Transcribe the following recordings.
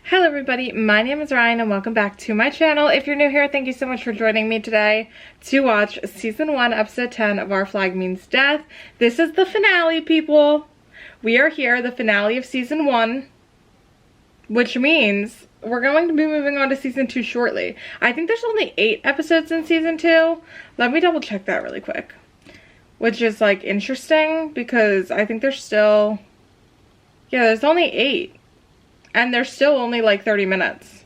Hello everybody, my name is Ryan and welcome back to my channel. If you're new here, thank you so much for joining me today to watch season 1 episode 10 of Our Flag Means Death. This is the finale, people. We are here, the finale of season 1, which means we're going to be moving on to season 2 shortly. I think there's only 8 episodes in season 2. Let me double check that really quick. Which is like interesting because I think there's still, yeah, there's only 8. And they're still only like 30 minutes.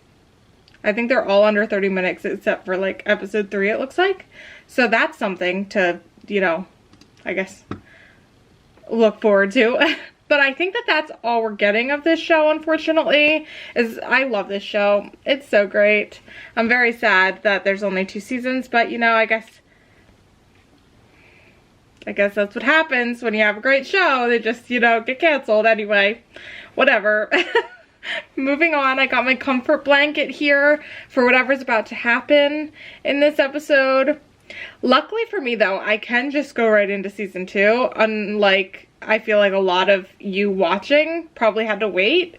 I think they're all under 30 minutes except for like episode 3 it looks like. So that's something to, you know, I guess look forward to. But I think that that's all we're getting of this show, unfortunately. I love this show. It's so great. I'm very sad that there's only 2 seasons, but you know, I guess that's what happens when you have a great show. They just, you know, get canceled anyway. Whatever. Moving on, I got my comfort blanket here for whatever's about to happen in this episode. Luckily for me though, I can just go right into season 2, unlike I feel like a lot of you watching probably had to wait.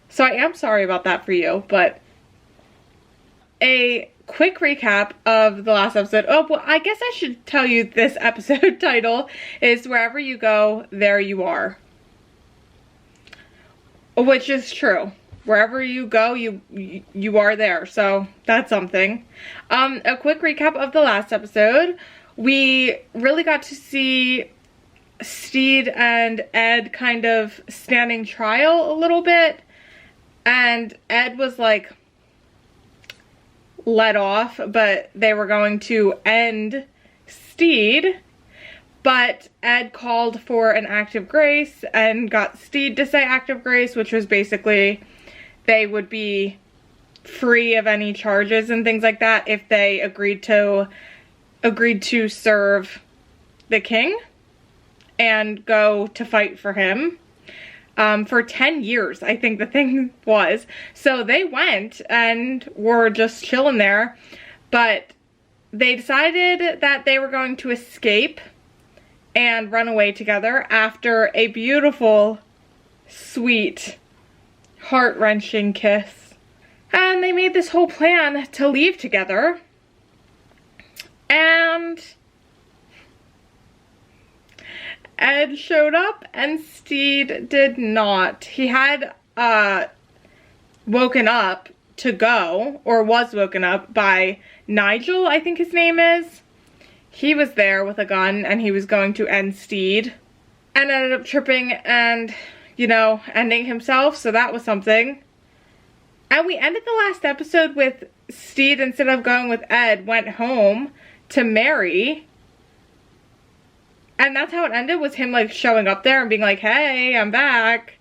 So I am sorry about that for you, but a quick recap of the last episode. Oh, well, I guess I should tell you this episode title is Wherever You Go, There You Are. Which is true. Wherever you go, you are there. So that's something. A quick recap of the last episode. We really got to see Steed and Ed kind of standing trial a little bit. And Ed was like let off, but they were going to end Steed. But Ed called for an act of grace and got Steed to say act of grace, which was basically they would be free of any charges and things like that if they agreed to serve the king and go to fight for him for 10 years, I think the thing was. So they went and were just chilling there, but they decided that they were going to escape and run away together after a beautiful, sweet, heart-wrenching kiss. And they made this whole plan to leave together. And Ed showed up and Steed did not. He had woken up to go, or was woken up by Nigel, I think his name is. He was there with a gun and he was going to end Steed and ended up tripping and, you know, ending himself. So that was something. And we ended the last episode with Steed, instead of going with Ed, went home to Mary. And that's how it ended, was him like showing up there and being like, hey, I'm back.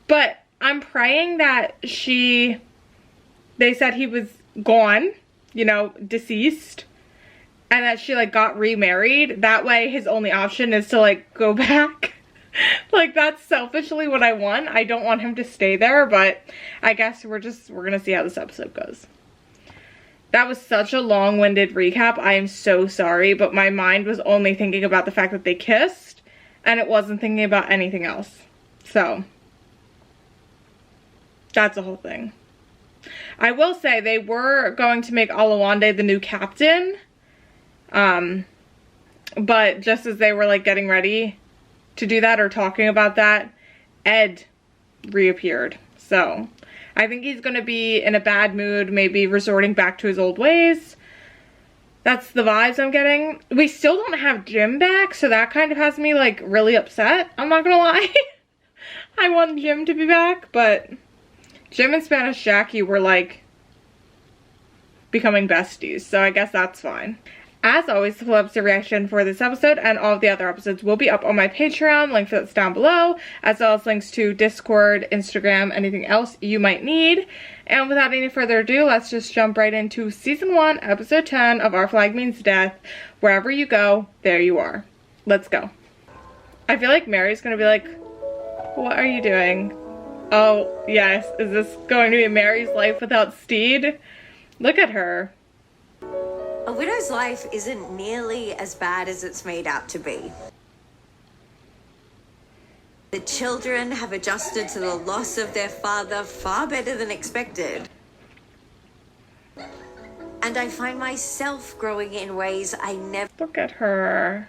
But I'm praying that they said he was gone, you know, deceased. And that she, like, got remarried. That way, his only option is to, like, go back. Like, that's selfishly what I want. I don't want him to stay there, but I guess we're gonna see how this episode goes. That was such a long-winded recap. I am so sorry, but my mind was only thinking about the fact that they kissed, and it wasn't thinking about anything else. So, that's the whole thing. I will say, they were going to make Oluwande the new captain. But just as they were like getting ready to do that or talking about that, Ed reappeared. So I think he's gonna be in a bad mood, maybe resorting back to his old ways. That's the vibes I'm getting. We still don't have Jim back, so that kind of has me like really upset. I'm not gonna lie. I want Jim to be back, but Jim and Spanish Jackie were like becoming besties, so I guess that's fine. As always, the full episode reaction for this episode and all of the other episodes will be up on my Patreon. Link for that's down below, as well as links to Discord, Instagram, anything else you might need. And without any further ado, let's just jump right into season 1, episode 10 of Our Flag Means Death. Wherever you go, there you are. Let's go. I feel like Mary's gonna be like, what are you doing? Oh, yes. Is this going to be Mary's life without Steed? Look at her. A widow's life isn't nearly as bad as it's made out to be. The children have adjusted to the loss of their father far better than expected. And I find myself growing in ways I never... Look at her.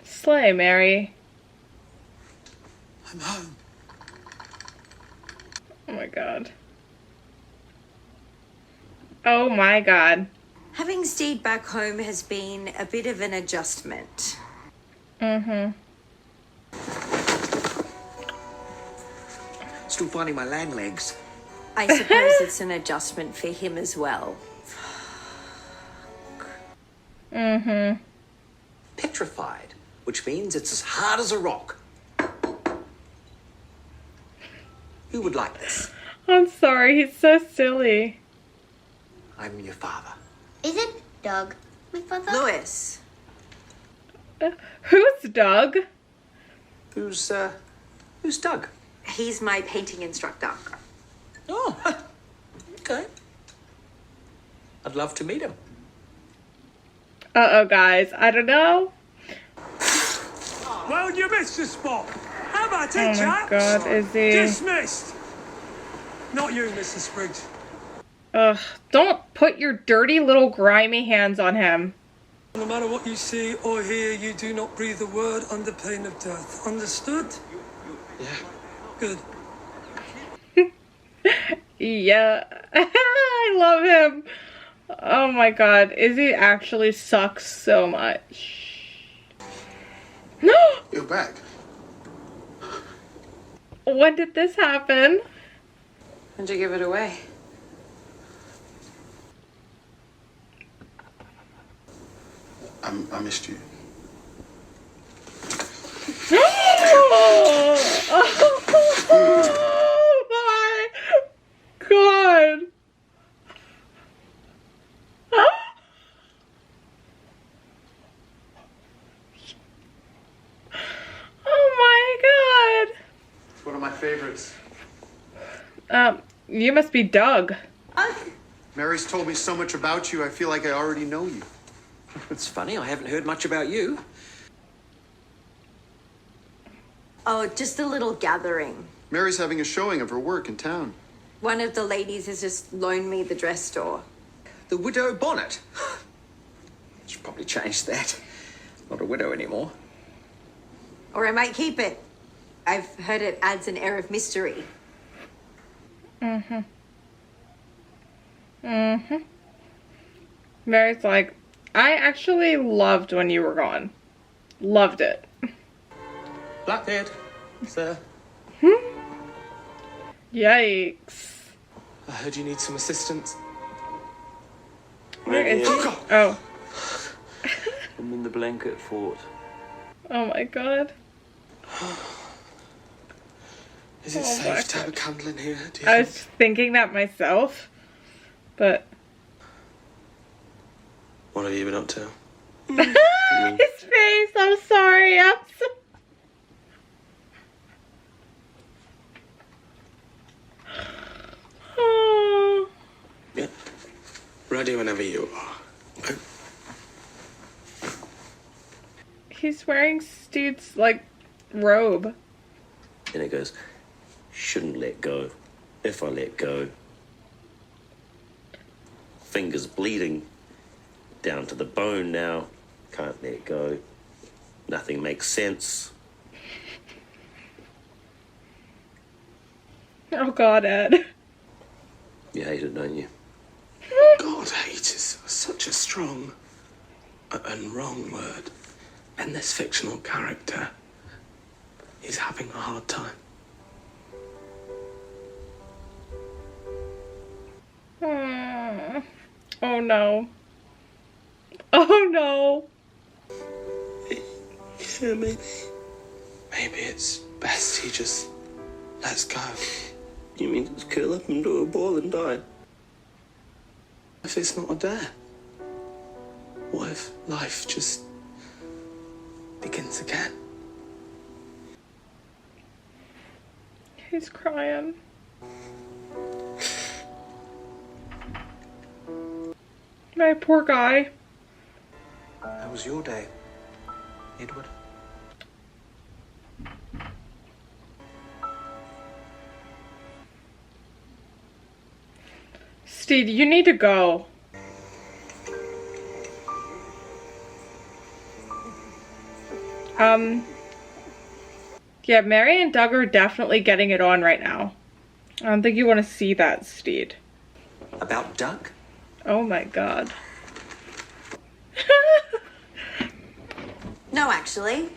Slay, Mary. I'm home. Oh my god. Oh my god. Having stayed back home has been a bit of an adjustment. Mm-hmm. Still finding my land legs. I suppose it's an adjustment for him as well. Mm-hmm. Petrified, which means it's as hard as a rock. Who would like this? I'm sorry, he's so silly. I'm your father. Isn't Doug my father? Louis. Who's Doug? Who's Doug? He's my painting instructor. Oh, okay. I'd love to meet him. Uh-oh, guys. I don't know. Well, you missed the spot. How about Oh it, my chaps? god, is he... Dismissed. Not you, Mr. Spriggs. Ugh, don't put your dirty little grimy hands on him. No matter what you see or hear, you do not breathe a word under pain of death. Understood? Yeah. Good. Yeah. I love him. Oh my god, Izzy actually sucks so much. No! You're back. When did this happen? When'd you give it away? I missed you. Oh my god. Oh my It's one of my favorites. god. You must be Doug. Mary's told me so much about you, I feel like I already know you. It's funny, I haven't heard much about you. Oh, just a little gathering. Mary's having a showing of her work in town. One of the ladies has just loaned me the dress store. The widow bonnet. Should probably change that. Not a widow anymore. Or I might keep it. I've heard it adds an air of mystery. Mm-hmm. Mm-hmm. Mary's like, I actually loved when you were gone. Loved it. Blackhead, sir. Yikes. I heard you need some assistance. Where is he? Oh, Oh. I'm in the blanket fort. Oh my god. Is it Oh my safe to have a God. candle in here, do you I was think? thinking that myself, but What have you been up to? his face, I'm sorry. Oh. Yeah. Ready whenever you are. Okay. He's wearing Steed's, like, robe. And it goes, shouldn't let go. If I let go. Fingers bleeding. Down to the bone now. Can't let go. Nothing makes sense. Oh god, Ed. You hate it, don't you? God, hate is such a strong and wrong word. And this fictional character is having a hard time. Oh no. Oh no. Yeah, maybe. Maybe it's best he just lets go. You mean just curl up into a ball and die? If it's not a dare? What if life just begins again? He's crying. My poor guy. How was your day, Edward? Steed, you need to go. Yeah, Mary and Doug are definitely getting it on right now. I don't think you want to see that, Steed. About Doug? Oh my god. No, actually.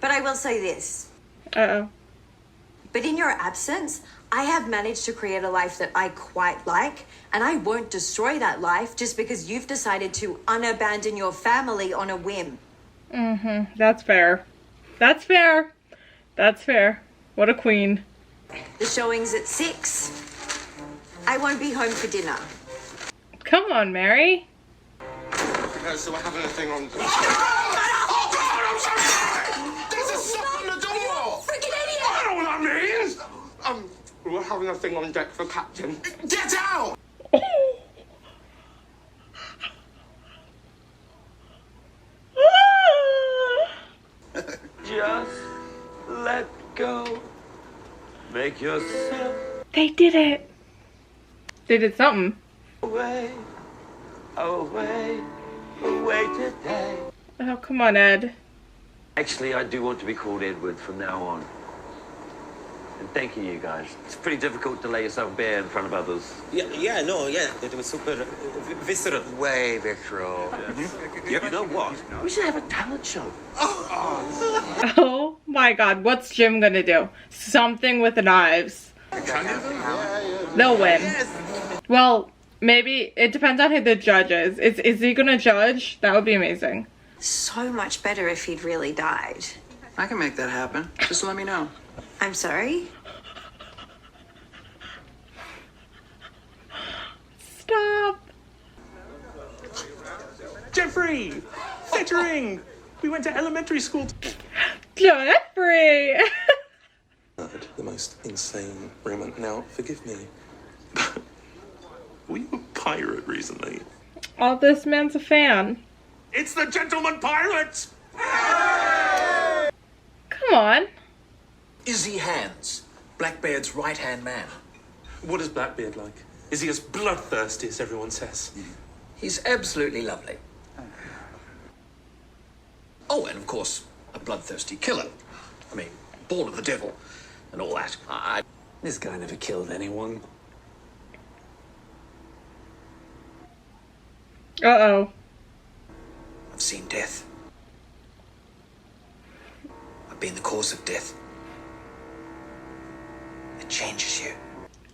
But I will say this. Uh-oh. But in your absence, I have managed to create a life that I quite like, and I won't destroy that life just because you've decided to unabandon your family on a whim. Mm-hmm. That's fair. That's fair. That's fair. What a queen. The showing's at 6. I won't be home for dinner. Come on, Mary. So we're having a thing on. Oh God! I'm so sorry. There's a sock on the door. Freaking idiot! I don't know what that means. We're having a thing on deck for Captain. Get out! Just let go. Make yourself They did it. They did something. away, away, away today. Oh, come on, Ed. Actually, I do want to be called Edward from now on. And thank you, you guys. It's pretty difficult to lay yourself bare in front of others. Yeah, it was super visceral. Way visceral. You know what? We should have a talent show. Oh my god, what's Jim gonna do? Something with the knives. They'll win. Well, maybe it depends on who the judge is. Is he gonna judge? That would be amazing. So much better if he'd really died. I can make that happen. Just let me know. I'm sorry? Stop. Jeffrey! Featuring! We went to elementary school. Jeffrey. The most insane rumor. Now, forgive me, but were you a pirate recently? Oh, this man's a fan. It's the Gentleman Pirates! Come on. Izzy Hands, Blackbeard's right-hand man. What is Blackbeard like? Is he as bloodthirsty as everyone says? He's absolutely lovely. Oh, and of course, a bloodthirsty killer. I mean, born of the devil and all that. This guy never killed anyone. Uh-oh. I've seen death. I've been the cause of death. It changes you.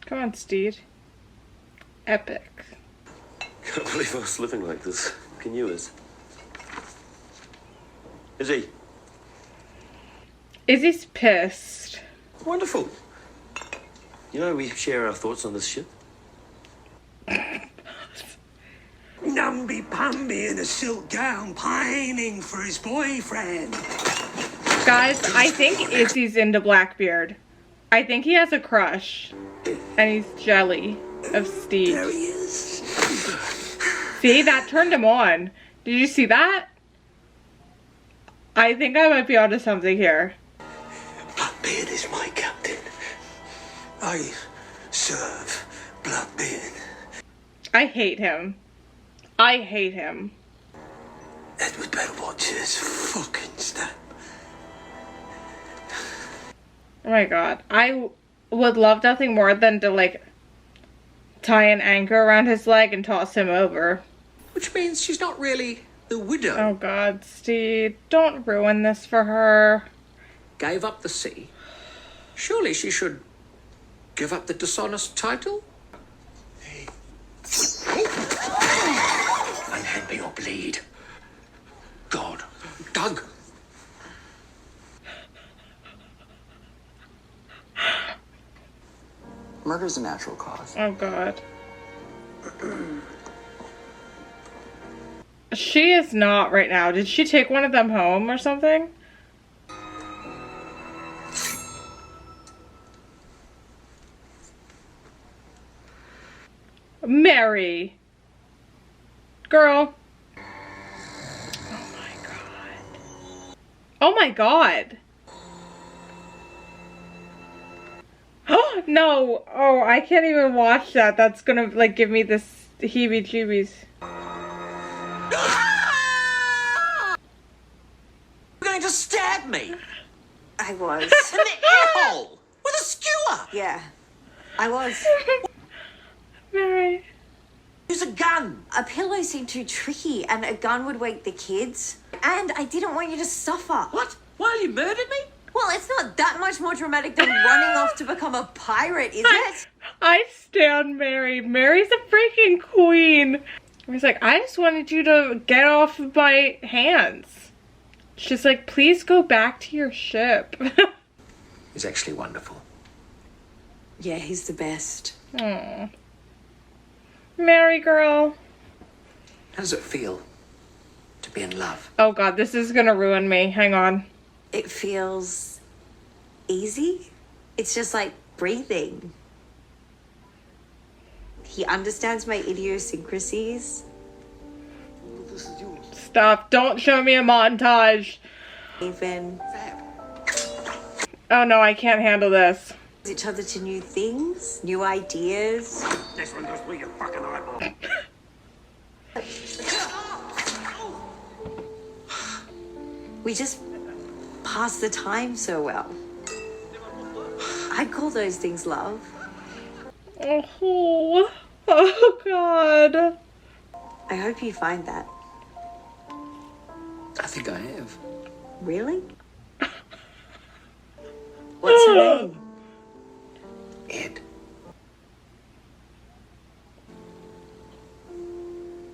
Come on, Steed. Epic. Can't believe I was living like this. Can you, Izzy? Izzy's pissed. Wonderful. You know, we share our thoughts on this ship. Namby-pamby in a silk gown, pining for his boyfriend. Guys, I think Izzy's into Blackbeard. I think he has a crush. And he's jelly of Steed. There he is. See, that turned him on. Did you see that? I think I might be onto something here. Blackbeard is my captain. I serve Blackbeard. I hate him. I hate him. Edward better watch his fucking step. Oh my god. I would love nothing more than to, like, tie an anchor around his leg and toss him over. Which means she's not really the widow. Oh god, Steve. Don't ruin this for her. Gave up the sea. Surely she should give up the dishonest title? Unhand me or bleed. God. Doug. Murder's a natural cause. Oh god. She is not right now. Did she take one of them home or something? Mary. Girl. Oh my god. Oh my god. Oh no! Oh, I can't even watch that. That's gonna like give me this heebie-jeebies. You're going to stab me I was. in the ear hole with a skewer. Yeah, I was. Mary. Use a gun. A pillow seemed too tricky, and a gun would wake the kids. And I didn't want you to suffer. What? While you murdered me? Well, it's not that much more dramatic than running off to become a pirate, is it? I stand Mary. Mary's a freaking queen. He's like, I just wanted you to get off of my hands. She's like, please go back to your ship. He's actually wonderful. Yeah, he's the best. Aww. Mary girl. How does it feel to be in love? Oh god, this is gonna ruin me. Hang on. It feels easy. It's just like breathing. He understands my idiosyncrasies. Stop. Don't show me a montage. Even Oh no, I can't handle this. each other to new things, new ideas. This one goes through your fucking eyeball. We just pass the time so well. I'd call those things love. Oh, oh god. I hope you find that. I think I have. Really? What's her name? Ed.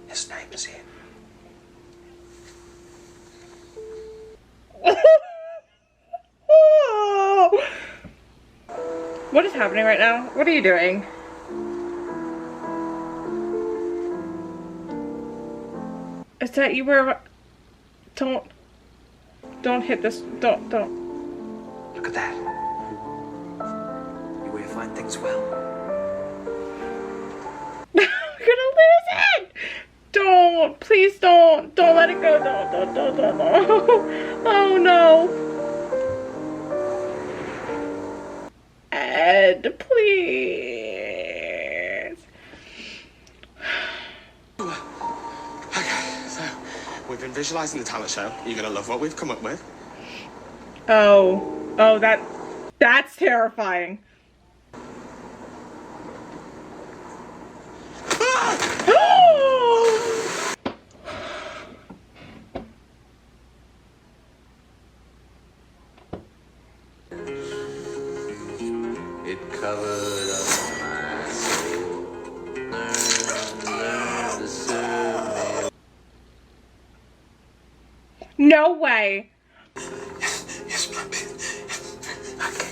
His name is Ed. What is happening right now? What are you doing? Is that you were... Don't hit this. Don't. Look at that. You way to find things well. I'm gonna lose it! Don't. Please don't. Don't let it go. Don't. Oh no. Ed, please. Okay, so we've been visualizing the talent show. You're gonna love what we've come up with. Oh, that's terrifying. It covered up my soul. Learn to serve me. No way. Yes, Puppy. Okay.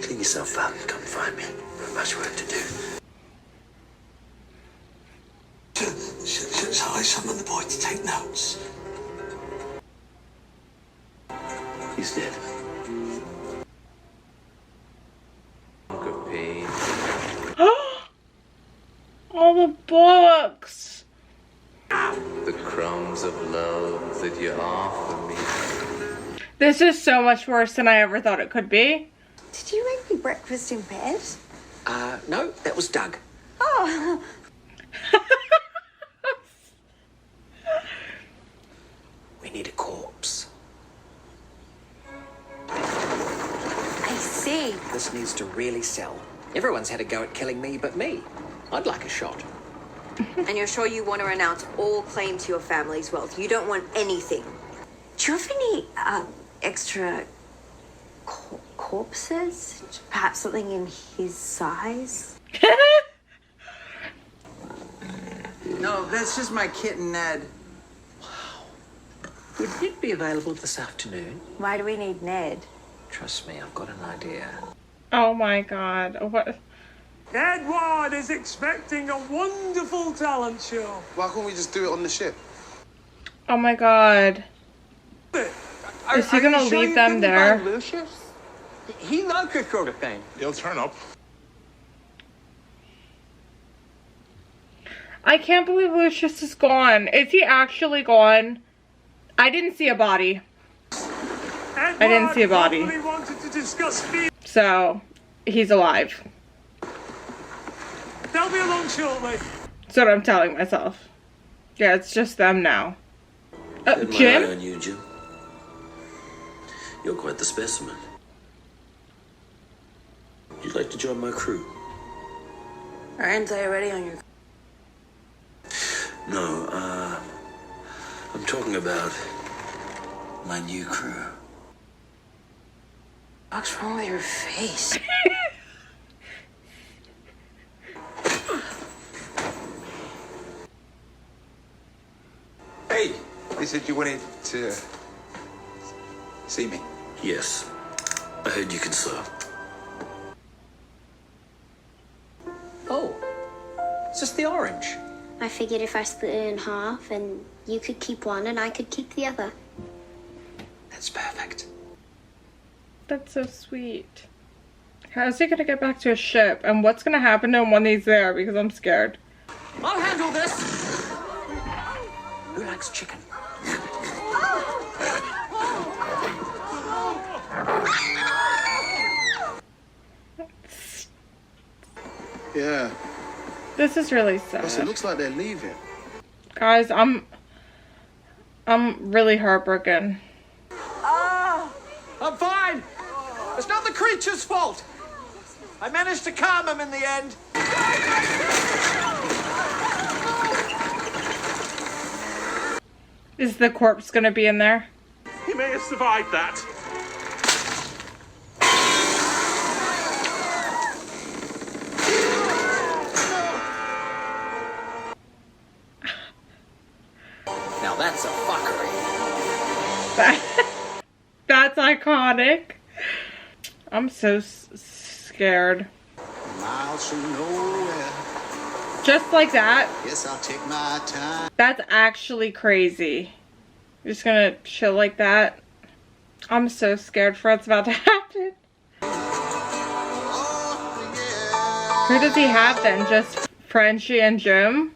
Clean yourself up and come find me. We've much work to do. Shall I summon the boy to take notes? He's dead. Of pain. All the books. The crumbs of love that you offer me. This is so much worse than I ever thought it could be. Did you make me breakfast in bed? No, that was Doug. Oh. We need a corpse. I see. This needs to really sell. Everyone's had a go at killing me but me. I'd like a shot. And you're sure you want to renounce all claim to your family's wealth? You don't want anything. Do you have any extra corpses? Perhaps something in his size? No, that's just my kitten, Ned. Would Ned be available this afternoon? Why do we need Ned? Trust me, I've got an idea. Oh my god. What? Edward is expecting a wonderful talent show. Why can't we just do it on the ship? Oh my god. Is he gonna leave them there? Lucius? He loves this sort of thing. He'll turn up. I can't believe Lucius is gone. Is he actually gone? I didn't see a body. Edward didn't see a body. probably wanted to discuss So, he's alive. They'll be along shortly. That's what I'm telling myself. Yeah, it's just them now. Had my eye Jim? on you, Jim. You're quite the specimen. You'd like to join my crew? Aren't they already on your... No, I'm talking about my new crew. What's wrong with your face? Hey, you said you wanted to see me. Yes, I heard you can sew. Oh, it's just the orange. I figured if I split it in half and you could keep one and I could keep the other. That's perfect. That's so sweet. How's he gonna get back to his ship? And what's gonna happen to him when he's there? Because I'm scared. I'll handle this. Who likes chicken? Yeah. This is really sad. Plus, it looks like they're leaving. Guys, I'm really heartbroken. I'm fine. It's not the creature's fault. I managed to calm him in the end. Is the corpse gonna be in there? He may have survived that. Now that's a fuckery. That's iconic. I'm so scared. Miles from nowhere. Just like that. Guess I'll take my time. That's actually crazy. You're just gonna chill like that. I'm so scared for what's about to happen. Who does he have then? Just Frenchie and Jim?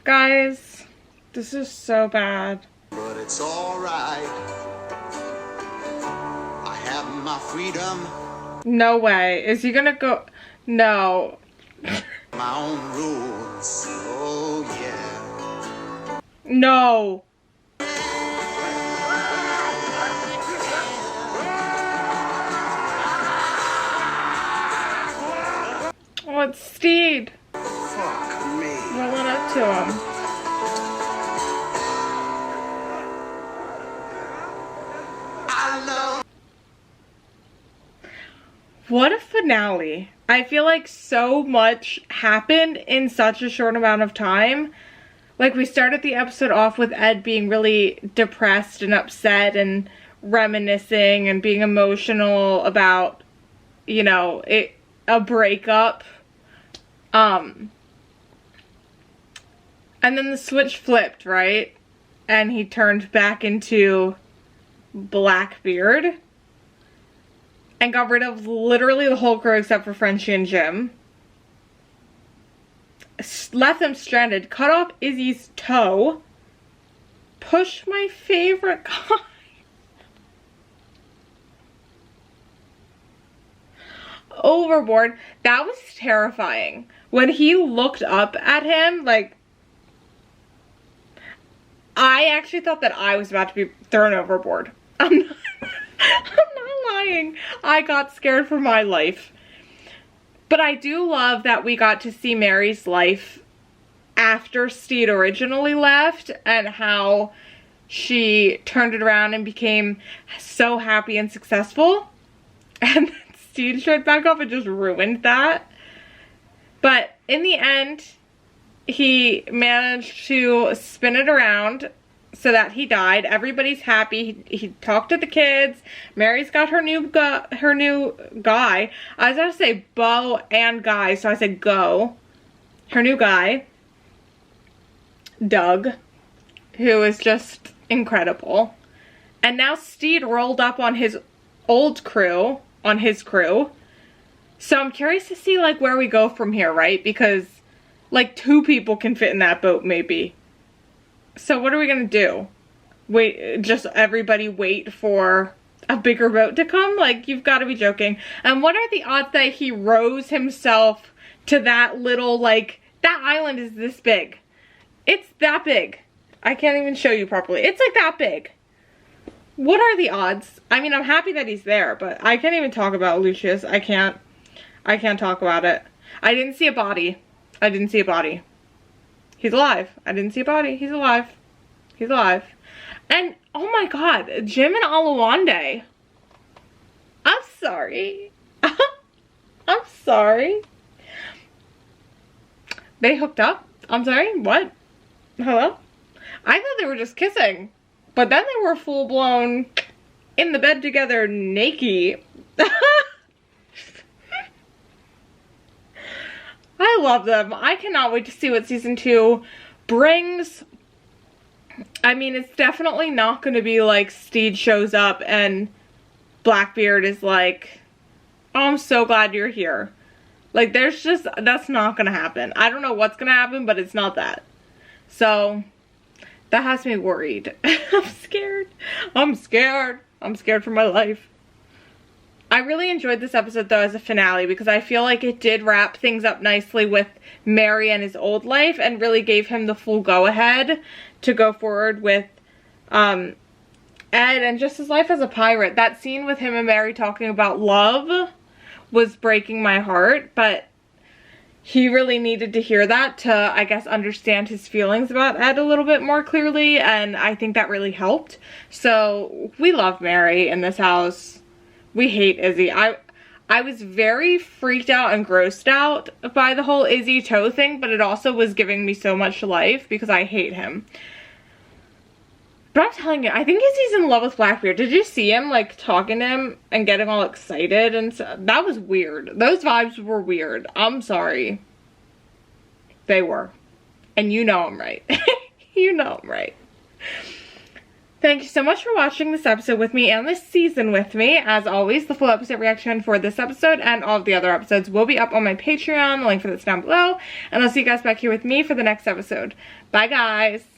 Guys, this is so bad. But it's alright. I have my freedom. No way. Is he gonna go? No. My own rules. Oh, yeah. No. Oh, it's Steed. Fuck me. Rolling up to him. I love. What a finale. I feel like so much happened in such a short amount of time. Like, we started the episode off with Ed being really depressed and upset and reminiscing and being emotional about, you know, a breakup. And then the switch flipped, right? And he turned back into Blackbeard. And got rid of literally the whole crew except for Frenchie and Jim. Left them stranded. Cut off Izzy's toe. Pushed my favorite guy. Overboard. That was terrifying. When he looked up at him, like, I actually thought that I was about to be thrown overboard. I'm not lying. I got scared for my life. But I do love that we got to see Mary's life after Steed originally left and how she turned it around and became so happy and successful. And then Steed showed back up and just ruined that. But in the end, he managed to spin it around so that he died. Everybody's happy. He talked to the kids. Mary's got her new guy. I was going to say beau and guy, so I said go. Her new guy, Doug, who is just incredible. And now Steed rolled up on his old crew, So I'm curious to see, like, where we go from here, right? Because Like 2 people can fit in that boat maybe. So what are we gonna do? Wait, just everybody wait for a bigger boat to come? Like, you've got to be joking. And what are the odds that he rows himself to that little, like, that island is this big. It's that big. I can't even show you properly. It's like that big. What are the odds? I mean, I'm happy that he's there, but I can't even talk about Lucius. I can't talk about it. I didn't see a body. I didn't see a body. He's alive. I didn't see a body. He's alive. He's alive. And, oh my god, Jim and Oluwande. I'm sorry. I'm sorry. They hooked up? I'm sorry, what? Hello? I thought they were just kissing. But then they were full-blown in the bed together, naked. I love them. I cannot wait to see what season 2 brings. I mean, it's definitely not going to be like Steed shows up and Blackbeard is like, oh, I'm so glad you're here. Like, there's just, that's not going to happen. I don't know what's going to happen, but it's not that. So, that has me worried. I'm scared. I'm scared. I'm scared for my life. I really enjoyed this episode, though, as a finale, because I feel like it did wrap things up nicely with Mary and his old life and really gave him the full go-ahead to go forward with Ed and just his life as a pirate. That scene with him and Mary talking about love was breaking my heart, but he really needed to hear that to, I guess, understand his feelings about Ed a little bit more clearly, and I think that really helped. So, we love Mary in this house. We hate Izzy. I was very freaked out and grossed out by the whole Izzy toe thing, but it also was giving me so much life because I hate him. But I'm telling you, I think Izzy's in love with Blackbeard. Did you see him, like, talking to him and getting all excited? And so, that was weird. Those vibes were weird. I'm sorry. They were. And you know I'm right. You know I'm right. Thank you so much for watching this episode with me and this season with me. As always, the full episode reaction for this episode and all of the other episodes will be up on my Patreon. The link for that's down below. And I'll see you guys back here with me for the next episode. Bye, guys.